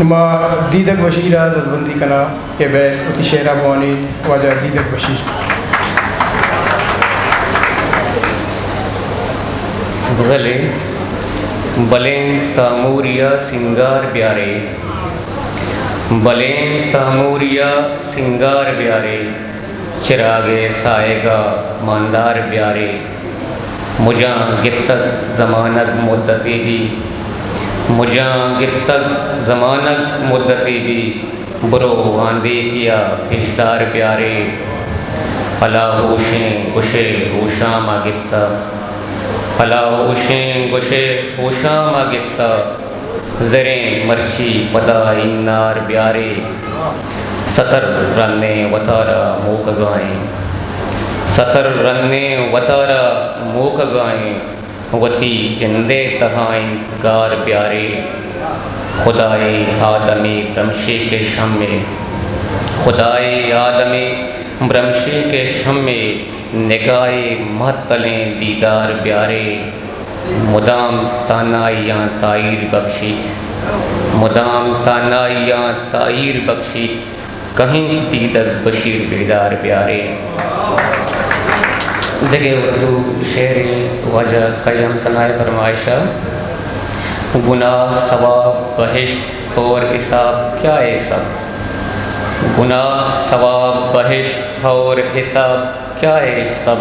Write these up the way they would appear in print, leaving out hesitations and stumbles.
ما دیدک بشیر دزبندی کنا کہ بیک اتی شہرہ بوانی واجہ دیدک بشیر. غزلیں بلیں تاموریا سنگار بیارے، بلیں تاموریا سنگار بیارے، چراغ سائے گا ماندار بیارے، مجاں گپتک زمانک مدتی بھی، مجاں گپتک زمانک مدتی بھی، برو آندے کیا پشدار پیارے، پلا ہوشیں گشے ہوشاں ما گپتا، پلا ہوشیں گشے ہوشاں ما گپتا، زریں مرچی پدا انار بیارے، ستر رننے وطارا موک گائیں، ستر رننے وطارا موک گائیں، وتی جندے تہائیں گار پیارے، خدائے آدمی برمشی کے شم میں، خدائے آدمی برمشی کے شم میں، نگاہ محتلیں دیدار پیارے، مدام تانائیاں تائیر بخشی، مدام تانائیاں تائیر بخشی، کہیں دیدک بشیر بیدار پیارے. دیکھیں اردو شعری وجہ قیم صنائے فرمائشہ، گناہ ثواب بہشت اور حساب کیا ہے سب، گناہ ثواب بہشت اور حساب کیا ہے سب،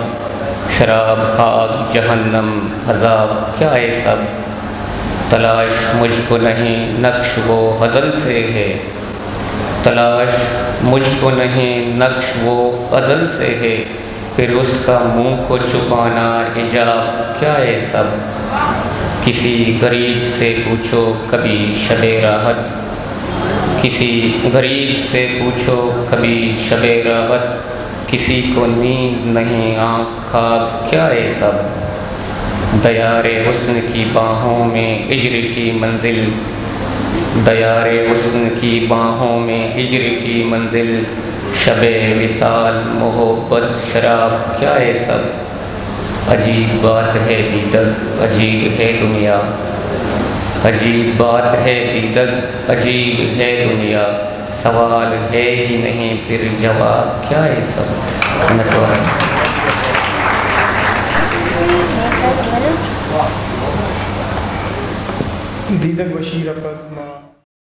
شراب آگ جہنم عذاب کیا ہے سب، تلاش مجھ کو نہیں نقش وہ غزل سے ہے، تلاش مجھ کو نہیں نقش وہ غزل سے ہے، پھر اس کا منہ کو چھپانا حجاب کیا ہے سب، کسی غریب سے پوچھو کبھی شب راحت، کسی غریب سے پوچھو کبھی شب راحت، کسی کو نیند نہیں آنکھ خواب کیا ہے سب، دیار حسن کی باہوں میں ہجر کی منزل، دیار حسن کی باہوں میں ہجر کی منزل، شب وصال محبت شراب کیا ہے سب، عجیب بات ہے دیدک عجیب ہے دنیا، عجیب بات ہے دیدک عجیب ہے دنیا، سوال ہے ہی نہیں پھر جواب کیا ہے سب. دیدک بشیر اپد